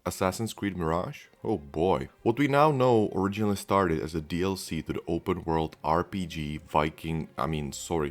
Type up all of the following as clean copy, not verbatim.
Assassin's Creed Mirage? Oh boy. What we now know originally started as a DLC to the open world RPG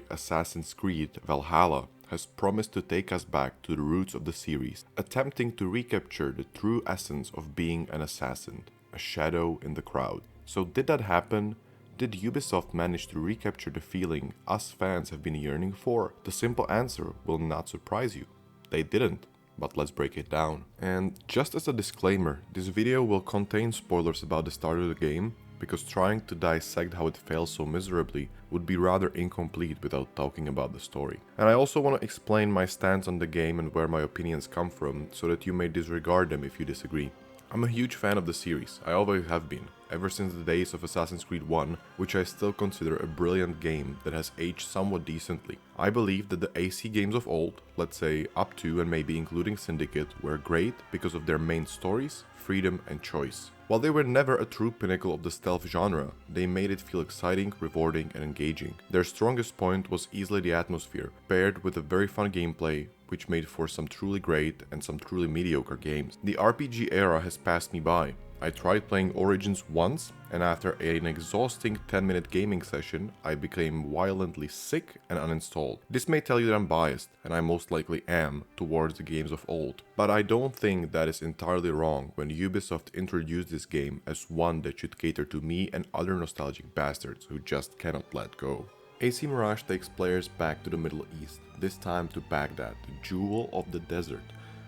Assassin's Creed Valhalla has promised to take us back to the roots of the series, attempting to recapture the true essence of being an assassin, a shadow in the crowd. So did that happen? Did Ubisoft manage to recapture the feeling us fans have been yearning for? The simple answer will not surprise you. They didn't. But let's break it down. And just as a disclaimer, this video will contain spoilers about the start of the game, because trying to dissect how it fails so miserably would be rather incomplete without talking about the story. And I also want to explain my stance on the game and where my opinions come from, so that you may disregard them if you disagree. I'm a huge fan of the series, I always have been, ever since the days of Assassin's Creed 1, which I still consider a brilliant game that has aged somewhat decently. I believe that the AC games of old, let's say up to and maybe including Syndicate, were great because of their main stories, freedom and choice. While they were never a true pinnacle of the stealth genre, they made it feel exciting, rewarding and engaging. Their strongest point was easily the atmosphere, paired with a very fun gameplay, which made for some truly great and some truly mediocre games. The RPG era has passed me by. I tried playing Origins once, and after an exhausting 10-minute gaming session, I became violently sick and uninstalled. This may tell you that I'm biased, and I most likely am, towards the games of old. But I don't think that is entirely wrong when Ubisoft introduced this game as one that should cater to me and other nostalgic bastards who just cannot let go. AC Mirage takes players back to the Middle East, this time to Baghdad, the jewel of the desert,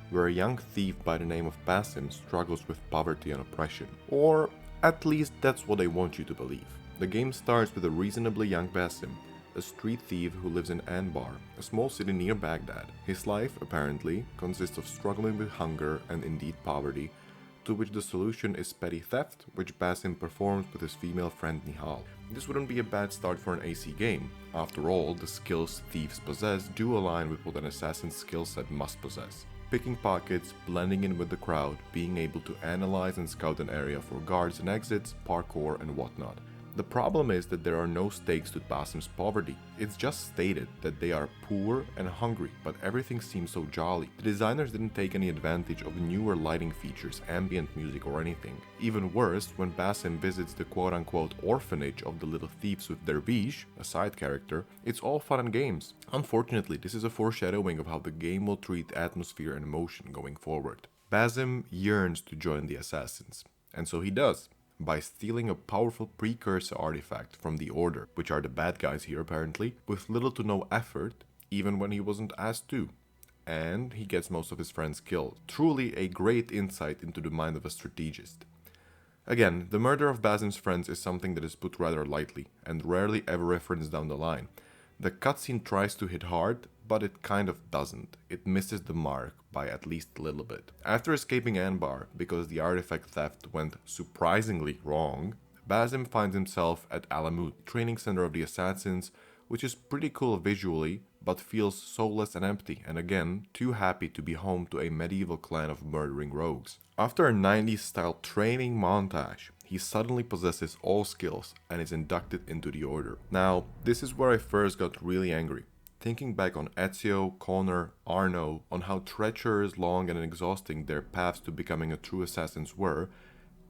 where a young thief by the name of Basim struggles with poverty and oppression. Or at least that's what they want you to believe. The game starts with a reasonably young Basim, a street thief who lives in Anbar, a small city near Baghdad. His life, apparently, consists of struggling with hunger and indeed poverty, to which the solution is petty theft, which Basim performs with his female friend Nihal. This wouldn't be a bad start for an AC game. After all, the skills thieves possess do align with what an assassin's skill set must possess. Picking pockets, blending in with the crowd, being able to analyze and scout an area for guards and exits, parkour and whatnot. The problem is that there are no stakes to Basim's poverty. It's just stated that they are poor and hungry, but everything seems so jolly. The designers didn't take any advantage of newer lighting features, ambient music or anything. Even worse, when Basim visits the quote-unquote orphanage of the little thieves with Dervish, a side character, it's all fun and games. Unfortunately, this is a foreshadowing of how the game will treat atmosphere and emotion going forward. Basim yearns to join the assassins, and so he does, by stealing a powerful precursor artifact from the Order, which are the bad guys here apparently, with little to no effort, even when he wasn't asked to. And he gets most of his friends killed. Truly a great insight into the mind of a strategist. Again, the murder of Basim's friends is something that is put rather lightly, and rarely ever referenced down the line. The cutscene tries to hit hard, but it kind of doesn't. It misses the mark by at least a little bit. After escaping Anbar, because the artifact theft went surprisingly wrong, Basim finds himself at Alamut, training center of the assassins, which is pretty cool visually, but feels soulless and empty, and again, too happy to be home to a medieval clan of murdering rogues. After a 90s style training montage, he suddenly possesses all skills and is inducted into the Order. Now, this is where I first got really angry. Thinking back on Ezio, Connor, Arno, on how treacherous, long and exhausting their paths to becoming a true assassins were,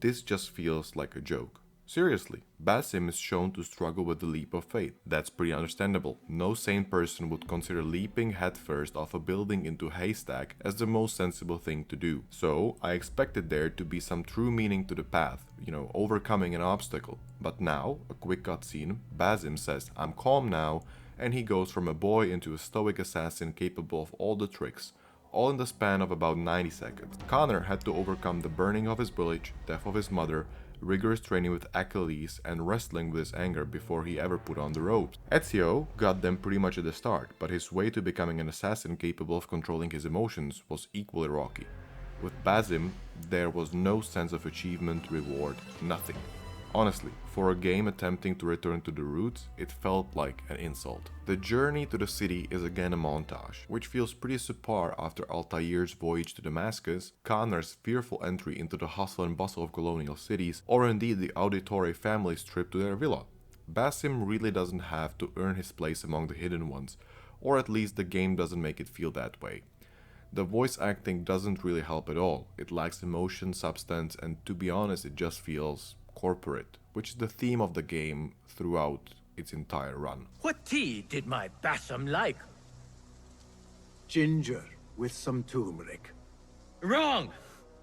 this just feels like a joke. Seriously, Basim is shown to struggle with the leap of faith. That's pretty understandable. No sane person would consider leaping headfirst off a building into a haystack as the most sensible thing to do. So, I expected there to be some true meaning to the path, overcoming an obstacle. But now, a quick cutscene, Basim says, "I'm calm now," and he goes from a boy into a stoic assassin capable of all the tricks, all in the span of about 90 seconds. Connor had to overcome the burning of his village, death of his mother, rigorous training with Achilles, and wrestling with his anger before he ever put on the ropes. Ezio got them pretty much at the start, but his way to becoming an assassin capable of controlling his emotions was equally rocky. With Basim, there was no sense of achievement, reward, nothing. Honestly, for a game attempting to return to the roots, it felt like an insult. The journey to the city is again a montage, which feels pretty subpar after Altair's voyage to Damascus, Connor's fearful entry into the hustle and bustle of colonial cities, or indeed the Auditore family's trip to their villa. Basim really doesn't have to earn his place among the hidden ones, or at least the game doesn't make it feel that way. The voice acting doesn't really help at all. It lacks emotion, substance, and to be honest, it just feels corporate, which is the theme of the game throughout its entire run. What tea did my Bassam like? Ginger with some turmeric. Wrong!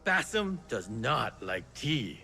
Bassam does not like tea.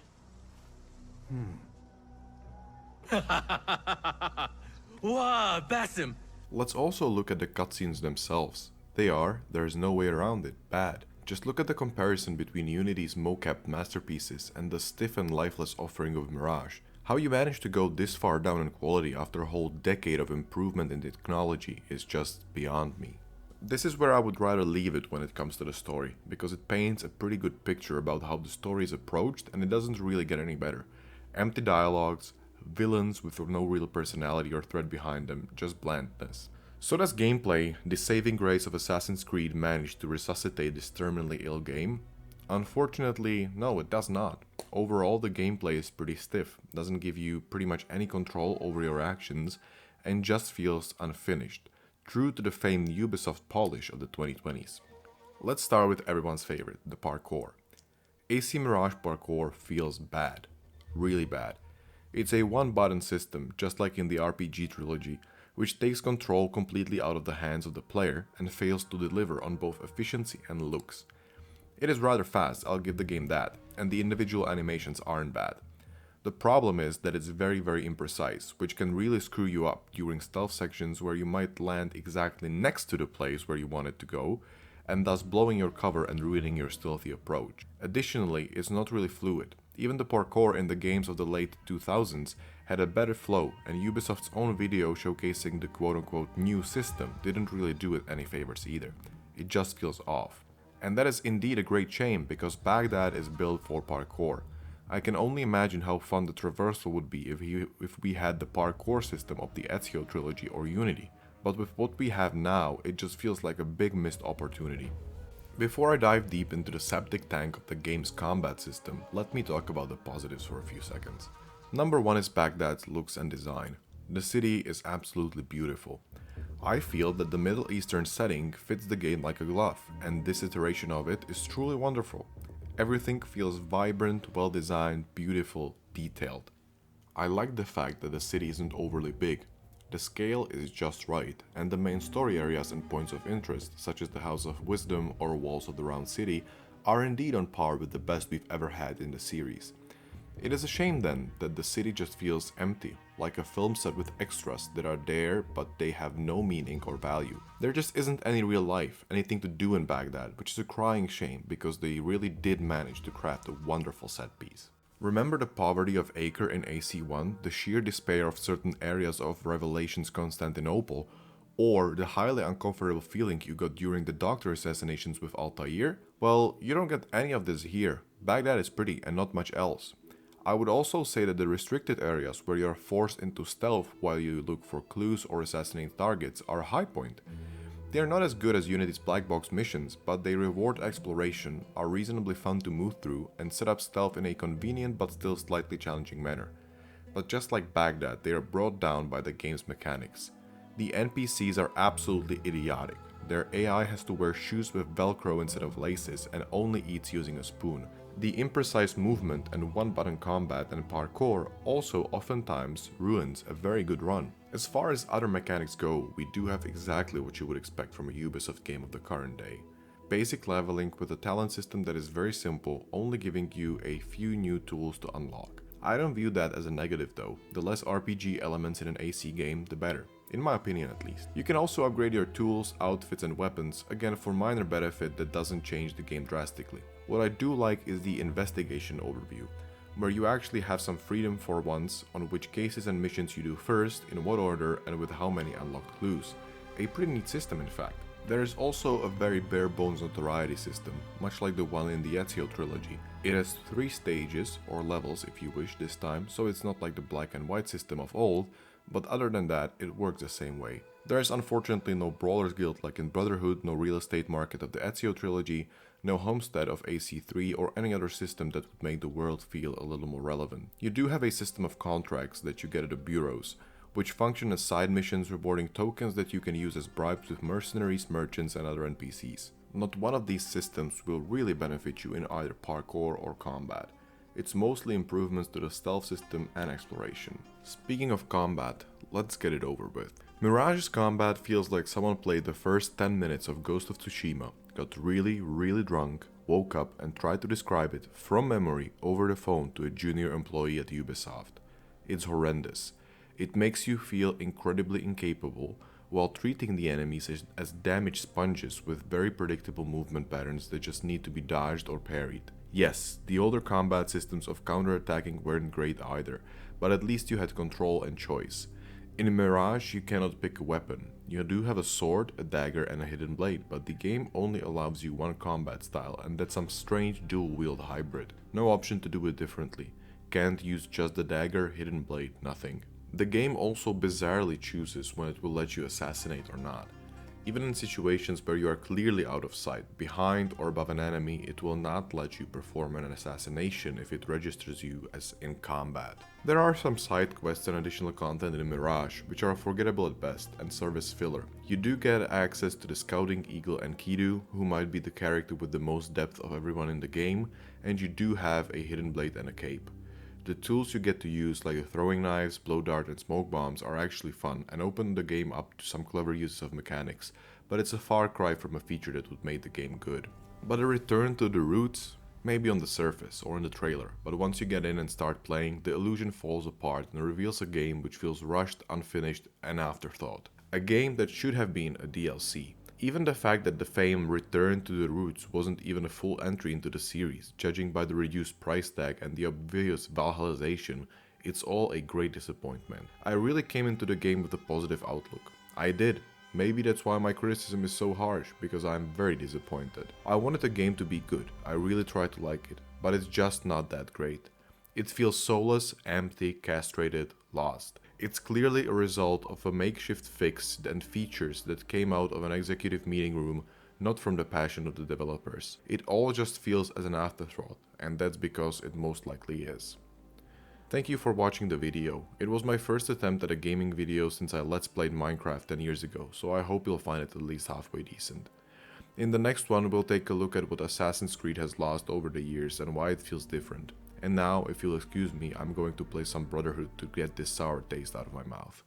Wow, Bassam! Let's also look at the cutscenes themselves. There's no way around it, bad. Just look at the comparison between Unity's mocap masterpieces and the stiff and lifeless offering of Mirage. How you managed to go this far down in quality after a whole decade of improvement in technology is just beyond me. This is where I would rather leave it when it comes to the story, because it paints a pretty good picture about how the story is approached and it doesn't really get any better. Empty dialogues, villains with no real personality or thread behind them, just blandness. So does gameplay, the saving grace of Assassin's Creed, manage to resuscitate this terminally ill game? Unfortunately, no, it does not. Overall, the gameplay is pretty stiff, doesn't give you pretty much any control over your actions, and just feels unfinished, true to the famed Ubisoft polish of the 2020s. Let's start with everyone's favorite, the parkour. AC Mirage parkour feels bad, really bad. It's a one-button system, just like in the RPG trilogy, which takes control completely out of the hands of the player and fails to deliver on both efficiency and looks. It is rather fast, I'll give the game that, and the individual animations aren't bad. The problem is that it's very imprecise, which can really screw you up during stealth sections where you might land exactly next to the place where you want it to go, and thus blowing your cover and ruining your stealthy approach. Additionally, it's not really fluid. Even the parkour in the games of the late 2000s had a better flow, and Ubisoft's own video showcasing the quote-unquote new system didn't really do it any favors either. It just feels off. And that is indeed a great shame, because Baghdad is built for parkour. I can only imagine how fun the traversal would be if we had the parkour system of the Ezio trilogy or Unity, but with what we have now, it just feels like a big missed opportunity. Before I dive deep into the septic tank of the game's combat system, let me talk about the positives for a few seconds. Number 1 is Baghdad's looks and design. The city is absolutely beautiful. I feel that the Middle Eastern setting fits the game like a glove, and this iteration of it is truly wonderful. Everything feels vibrant, well designed, beautiful, detailed. I like the fact that the city isn't overly big. The scale is just right, and the main story areas and points of interest, such as the House of Wisdom or Walls of the Round City, are indeed on par with the best we've ever had in the series. It is a shame then that the city just feels empty, like a film set with extras that are there but they have no meaning or value. There just isn't any real life, anything to do in Baghdad, which is a crying shame because they really did manage to craft a wonderful set piece. Remember the poverty of Acre in AC1, the sheer despair of certain areas of Revelation's Constantinople, or the highly uncomfortable feeling you got during the doctor assassinations with Altair? Well, you don't get any of this here. Baghdad is pretty and not much else. I would also say that the restricted areas where you are forced into stealth while you look for clues or assassinate targets are a high point. They are not as good as Unity's black box missions, but they reward exploration, are reasonably fun to move through, and set up stealth in a convenient but still slightly challenging manner. But just like Baghdad, they are brought down by the game's mechanics. The NPCs are absolutely idiotic. Their AI has to wear shoes with velcro instead of laces and only eats using a spoon. The imprecise movement and one-button combat and parkour also oftentimes ruins a very good run. As far as other mechanics go, we do have exactly what you would expect from a Ubisoft game of the current day. Basic leveling with a talent system that is very simple, only giving you a few new tools to unlock. I don't view that as a negative though. The less RPG elements in an AC game, the better. In my opinion at least. You can also upgrade your tools, outfits and weapons, again for minor benefit that doesn't change the game drastically. What I do like is the investigation overview, where you actually have some freedom for once on which cases and missions you do first, in what order and with how many unlocked clues. A pretty neat system in fact. There is also a very bare bones notoriety system, much like the one in the Ezio trilogy. It has 3 stages, or levels if you wish this time, so it's not like the black and white system of old, but other than that, it works the same way. There is unfortunately no Brawlers Guild like in Brotherhood, no real estate market of the Ezio trilogy, no homestead of AC3 or any other system that would make the world feel a little more relevant. You do have a system of contracts that you get at the bureaus, which function as side missions rewarding tokens that you can use as bribes with mercenaries, merchants and other NPCs. Not one of these systems will really benefit you in either parkour or combat. It's mostly improvements to the stealth system and exploration. Speaking of combat, let's get it over with. Mirage's combat feels like someone played the first 10 minutes of Ghost of Tsushima, got really drunk, woke up and tried to describe it from memory over the phone to a junior employee at Ubisoft. It's horrendous. It makes you feel incredibly incapable, while treating the enemies as damaged sponges with very predictable movement patterns that just need to be dodged or parried. Yes, the older combat systems of counterattacking weren't great either, but at least you had control and choice. In Mirage, you cannot pick a weapon. You do have a sword, a dagger, and a hidden blade, but the game only allows you one combat style, and that's some strange dual-wield hybrid. No option to do it differently. Can't use just the dagger, hidden blade, nothing. The game also bizarrely chooses when it will let you assassinate or not. Even in situations where you are clearly out of sight, behind or above an enemy, it will not let you perform an assassination if it registers you as in combat. There are some side quests and additional content in Mirage, which are forgettable at best and serve as filler. You do get access to the Scouting Eagle and Kidu, who might be the character with the most depth of everyone in the game, and you do have a hidden blade and a cape. The tools you get to use, like the throwing knives, blow dart and smoke bombs, are actually fun and open the game up to some clever uses of mechanics, but it's a far cry from a feature that would make the game good. But a return to the roots? Maybe on the surface or in the trailer, but once you get in and start playing, the illusion falls apart and reveals a game which feels rushed, unfinished and afterthought. A game that should have been a DLC. Even the fact that the famed Return to the Roots wasn't even a full entry into the series, judging by the reduced price tag and the obvious Valhallization, it's all a great disappointment. I really came into the game with a positive outlook. I did. Maybe that's why my criticism is so harsh, because I'm very disappointed. I wanted the game to be good, I really tried to like it, but it's just not that great. It feels soulless, empty, castrated, lost. It's clearly a result of a makeshift fix and features that came out of an executive meeting room, not from the passion of the developers. It all just feels as an afterthought, and that's because it most likely is. Thank you for watching the video. It was my first attempt at a gaming video since I let's played Minecraft 10 years ago, so I hope you'll find it at least halfway decent. In the next one, we'll take a look at what Assassin's Creed has lost over the years and why it feels different. And now, if you'll excuse me, I'm going to play some Brotherhood to get this sour taste out of my mouth.